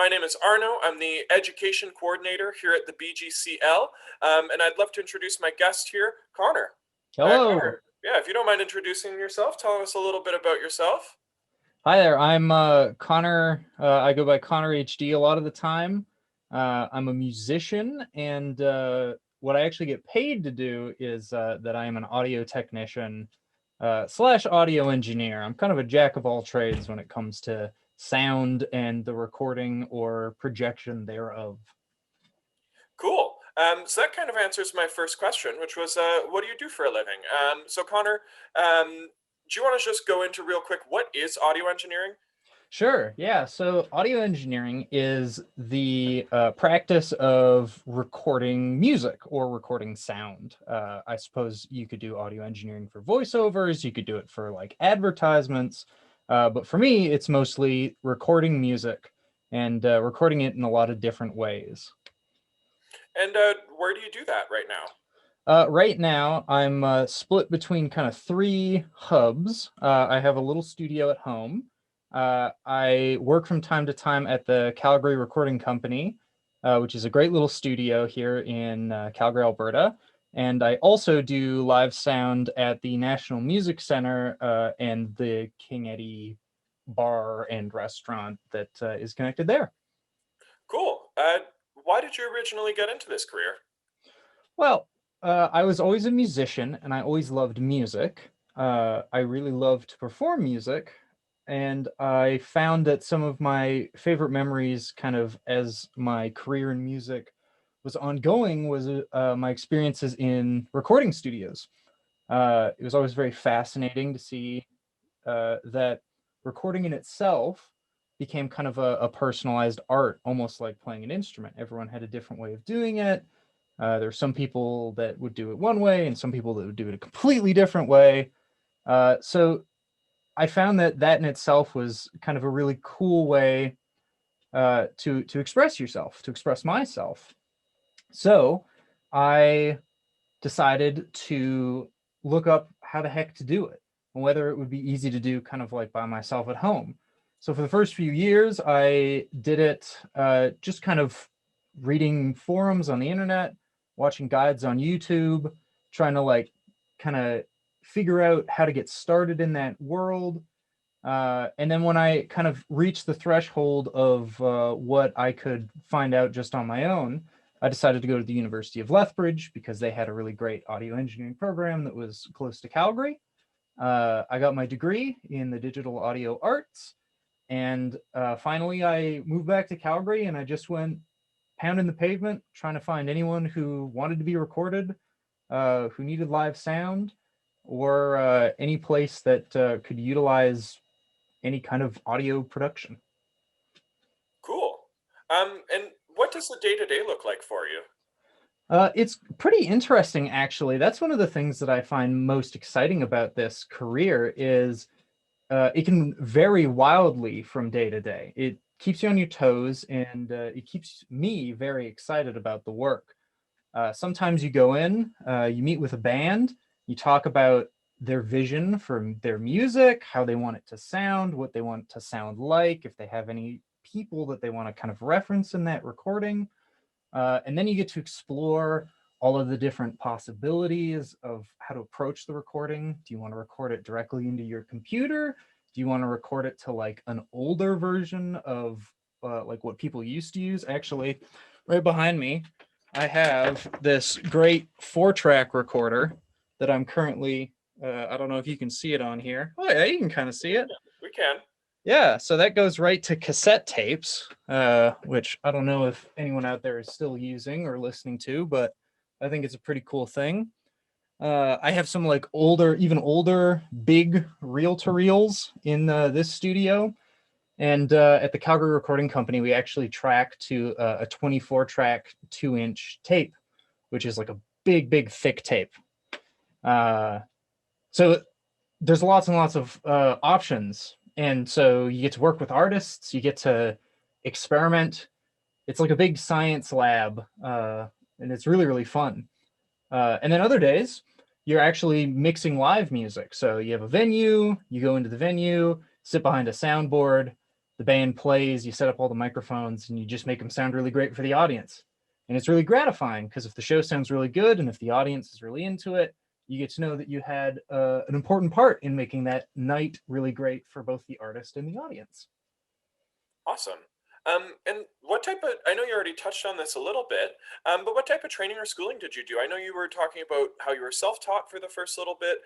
My name is Arno. I'm the Education Coordinator here at the BGCL, and I'd love to introduce my guest here, Connor. Hello. Connor, yeah, if you don't mind introducing yourself, telling us a little bit about yourself. Hi there. I'm Connor. I go by Connor HD a lot of the time. I'm a musician, and what I actually get paid to do is that I am an audio technician slash audio engineer. I'm kind of a jack of all trades when it comes to sound and the recording or projection thereof. Cool. So that kind of answers my first question, which was, what do you do for a living? So Connor, do you want to just go into real quick, what is audio engineering? Sure. Yeah. So audio engineering is the practice of recording music or recording sound. I suppose you could do audio engineering for voiceovers. You could do it for like advertisements. But for me, it's mostly recording music and recording it in a lot of different ways. And where do you do that right now? Right now, I'm split between kind of three hubs. I have a little studio at home. I work from time to time at the Calgary Recording Company, which is a great little studio here in Calgary, Alberta. And I also do live sound at the National Music Center and the King Eddie bar and restaurant that is connected there. Cool. Why did you originally get into this career? Well, I was always a musician and I always loved music. I really loved to perform music. And I found that some of my favorite memories, kind of as my career in music was ongoing, was my experiences in recording studios. It was always very fascinating to see that recording in itself became kind of a personalized art, almost like playing an instrument. Everyone had a different way of doing it. There are some people that would do it one way and some people that would do it a completely different way. So I found that that in itself was kind of a really cool way to express yourself, to express myself. So I decided to look up how the heck to do it and whether it would be easy to do kind of like by myself at home. So for the first few years, I did it just kind of reading forums on the internet, watching guides on YouTube, trying to like kind of figure out how to get started in that world. And then when I kind of reached the threshold of what I could find out just on my own, I decided to go to the University of Lethbridge because they had a really great audio engineering program that was close to Calgary. I got my degree in the digital audio arts. And finally, I moved back to Calgary and I just went pounding the pavement trying to find anyone who wanted to be recorded, who needed live sound, or any place that could utilize any kind of audio production. Cool. And what does the day-to-day look like for you? It's pretty interesting, actually. That's one of the things that I find most exciting about this career is it can vary wildly from day to day. It keeps you on your toes, and it keeps me very excited about the work. Sometimes you go in, you meet with a band, you talk about their vision for their music, how they want it to sound, what they want it to sound like, if they have any people that they want to kind of reference in that recording. And then you get to explore all of the different possibilities of how to approach the recording. Do you want to record it directly into your computer? Do you want to record it to like an older version of like what people used to use? Actually, right behind me, I have this great 4-track recorder that I'm currently, I don't know if you can see it on here. Oh, yeah, you can kind of see it. Yeah, we can. Yeah, so that goes right to cassette tapes, which I don't know if anyone out there is still using or listening to, but I think it's a pretty cool thing. I have some like older, even older, big reel-to-reels in this studio. And at the Calgary Recording Company, we actually track to a 24-track, 2-inch tape, which is like a big, big, thick tape. Uh, so there's lots and lots of options, and so you get to work with artists, you get to experiment. It's like a big science lab, and it's really really fun. And then other days you're actually mixing live music, so you have a venue, you go into the venue, sit behind a soundboard, the band plays, you set up all the microphones, and you just make them sound really great for the audience. And it's really gratifying because if the show sounds really good and if the audience is really into it, you get to know that you had an important part in making that night really great for both the artist and the audience. Awesome. And what type of, I know you already touched on this a little bit, but what type of training or schooling did you do? I know you were talking about how you were self-taught for the first little bit,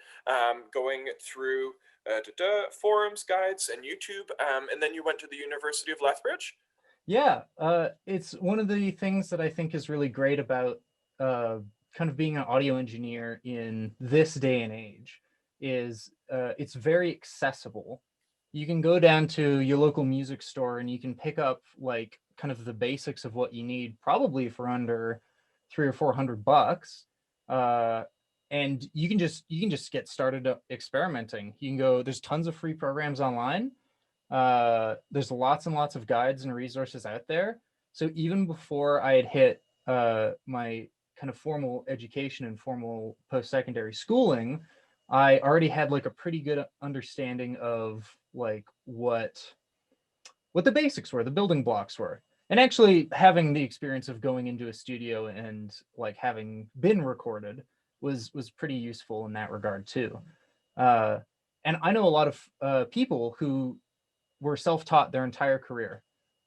going through forums, guides, and YouTube, and then you went to the University of Lethbridge. Yeah, it's one of the things that I think is really great about kind of being an audio engineer in this day and age is it's very accessible. You can go down to your local music store and you can pick up like kind of the basics of what you need, probably for under 300 or 400 bucks. Uh, and you can just get started experimenting. You can go. There's tons of free programs online. There's lots and lots of guides and resources out there. So even before I had hit my kind of formal education and formal post-secondary schooling, I already had like a pretty good understanding of like what the basics were, the building blocks were. And actually having the experience of going into a studio and like having been recorded was pretty useful in that regard too. Uh, and I know a lot of people who were self-taught their entire career.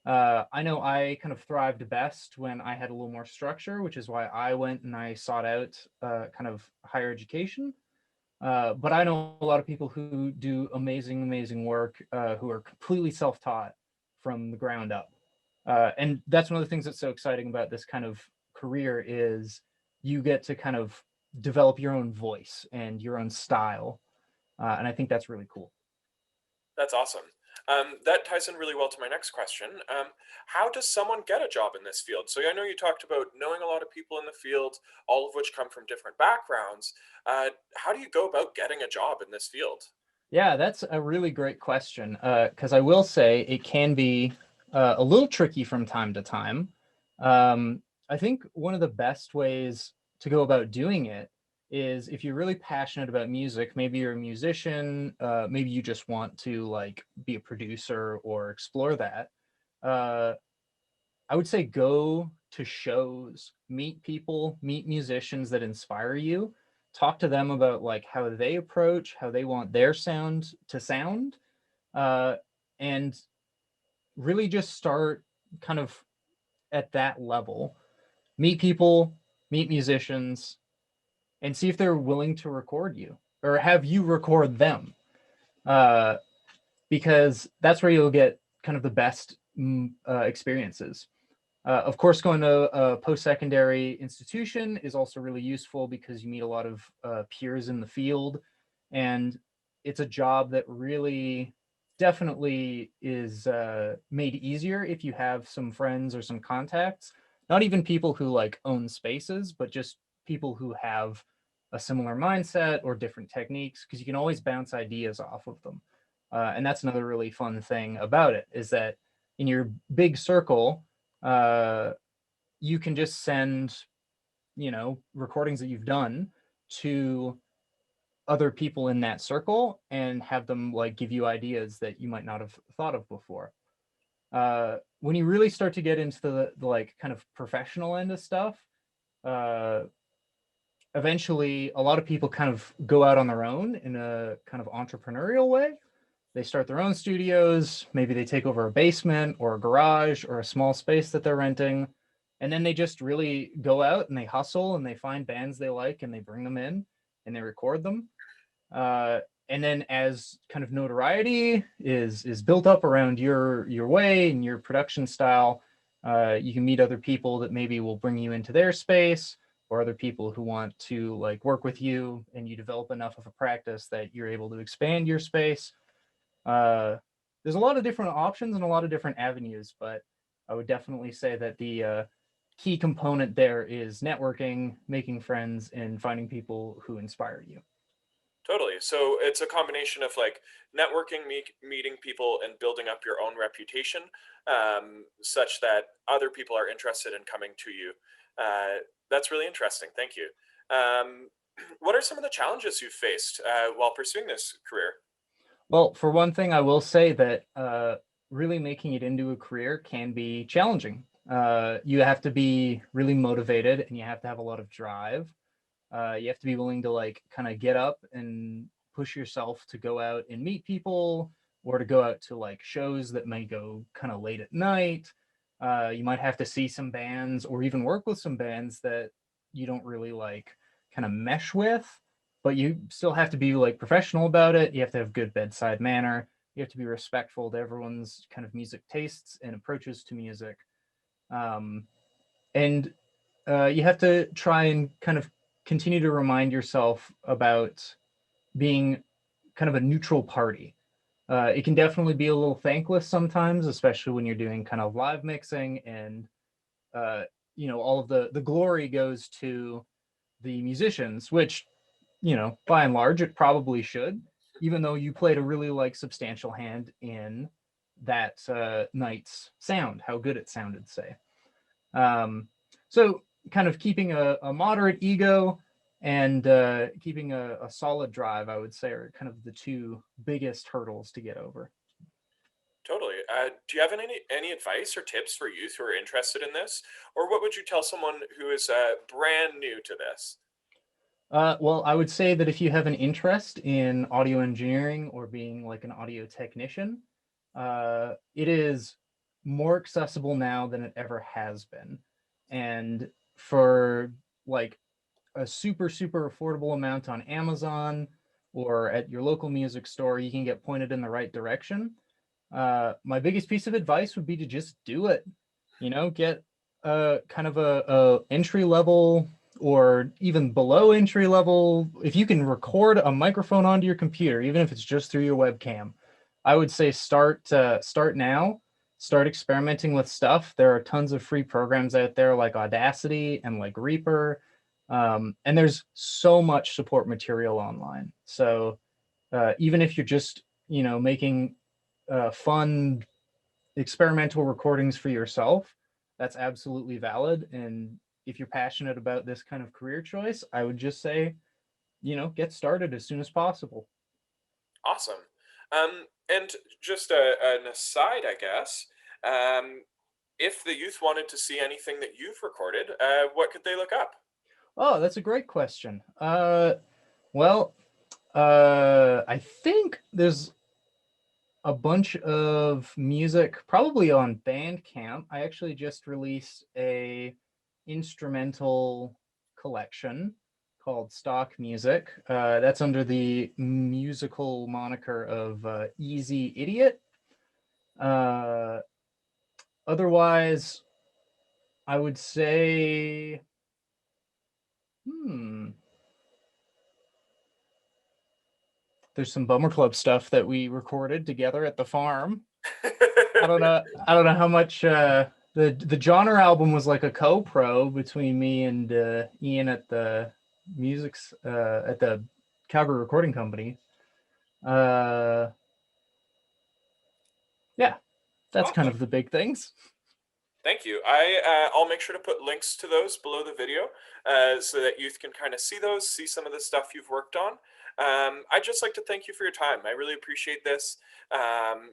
I know I kind of thrived best when I had a little more structure, which is why I went and I sought out kind of higher education. But I know a lot of people who do amazing, amazing work who are completely self-taught from the ground up. And that's one of the things that's so exciting about this kind of career is you get to kind of develop your own voice and your own style. And I think that's really cool. That's awesome. That ties in really well to my next question. How does someone get a job in this field? So I know you talked about knowing a lot of people in the field, all of which come from different backgrounds. How do you go about getting a job in this field? Yeah, that's a really great question. Because I will say it can be a little tricky from time to time. I think one of the best ways to go about doing it is if you're really passionate about music, maybe you're a musician, maybe you just want to like be a producer or explore that. Uh, I would say go to shows, meet people, meet musicians that inspire you, talk to them about like how they approach, how they want their sound to sound, uh, and really just start kind of at that level. Meet people, meet musicians, and see if they're willing to record you or have you record them. Uh, because that's where you'll get kind of the best experiences. Of course, going to a post-secondary institution is also really useful because you meet a lot of peers in the field, and it's a job that really definitely is made easier if you have some friends or some contacts. Not even people who like own spaces, but just people who have a similar mindset or different techniques, because you can always bounce ideas off of them. And that's another really fun thing about it is that in your big circle, uh, you can just send, recordings that you've done to other people in that circle and have them like give you ideas that you might not have thought of before. When you really start to get into the like kind of professional end of stuff, uh, eventually a lot of people kind of go out on their own in a kind of entrepreneurial way. They start their own studios. Maybe they take over a basement or a garage or a small space that they're renting. And then they just really go out and they hustle and they find bands they like and they bring them in and they record them. Uh, and then as kind of notoriety is built up around your way and your production style, you can meet other people that maybe will bring you into their space or other people who want to like work with you and you develop enough of a practice that you're able to expand your space. uh, there's a lot of different options and a lot of different avenues, but I would definitely say that the key component there is networking, making friends, and finding people who inspire you. Totally. So it's a combination of like networking, meeting people, and building up your own reputation, such that other people are interested in coming to you. That's really interesting. Thank you. Um, what are some of the challenges you've faced while pursuing this career? Well, for one thing, I will say that really making it into a career can be challenging. You have to be really motivated and you have to have a lot of drive. You have to be willing to like kind of get up and push yourself to go out and meet people or to go out to like shows that may go kind of late at night. You might have to see some bands or even work with some bands that you don't really like kind of mesh with, but you still have to be like professional about it. You have to have good bedside manner. You have to be respectful to everyone's kind of music tastes and approaches to music. Um, and you have to try and kind of continue to remind yourself about being kind of a neutral party. It can definitely be a little thankless sometimes, especially when you're doing kind of live mixing and uh, all of the glory goes to the musicians, which by and large it probably should, even though you played a really like substantial hand in that night's sound, how good it sounded, say. Um, so kind of keeping a moderate ego and keeping a solid drive, I would say, are kind of the two biggest hurdles to get over. Totally. Do you have any advice or tips for youth who are interested in this, or what would you tell someone who is brand new to this? Well, I would say that if you have an interest in audio engineering or being like an audio technician, it is more accessible now than it ever has been. And for like a super, super affordable amount on Amazon or at your local music store, you can get pointed in the right direction. My biggest piece of advice would be to just do it. Get kind of a entry level or even below entry level. If you can record a microphone onto your computer, even if it's just through your webcam, I would say start now. Start experimenting with stuff. There are tons of free programs out there like Audacity and like Reaper, and there's so much support material online. So even if you're just making fun experimental recordings for yourself, that's absolutely valid. And if you're passionate about this kind of career choice, I would just say, get started as soon as possible. Awesome. And just an aside, I guess. If the youth wanted to see anything that you've recorded, what could they look up? Oh, that's a great question. Well, I think there's a bunch of music probably on Bandcamp. I actually just released a instrumental collection called Stock Music. That's under the musical moniker of Easy Idiot. Uh, Otherwise, I would say, hmm, there's some Bummer Club stuff that we recorded together at the farm. I don't know. I don't know how much the genre album was like a co-pro between me and Ian at the music's at the Calgary Recording Company. Uh, yeah, that's kind Awesome. of the big things. Thank you. I'll make sure to put links to those below the video so that youth can kind of see those, see some of the stuff you've worked on. I'd just like to thank you for your time. I really appreciate this.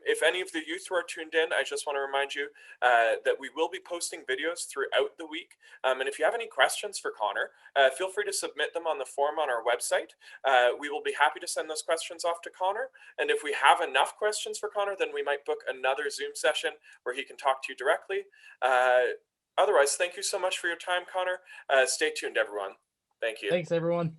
If any of the youth who are tuned in, I just want to remind you that we will be posting videos throughout the week. And if you have any questions for Connor, feel free to submit them on the form on our website. We will be happy to send those questions off to Connor. And if we have enough questions for Connor, then we might book another Zoom session where he can talk to you directly. Uh, Otherwise, thank you so much for your time, Connor. Stay tuned, everyone. Thank you. Thanks, everyone.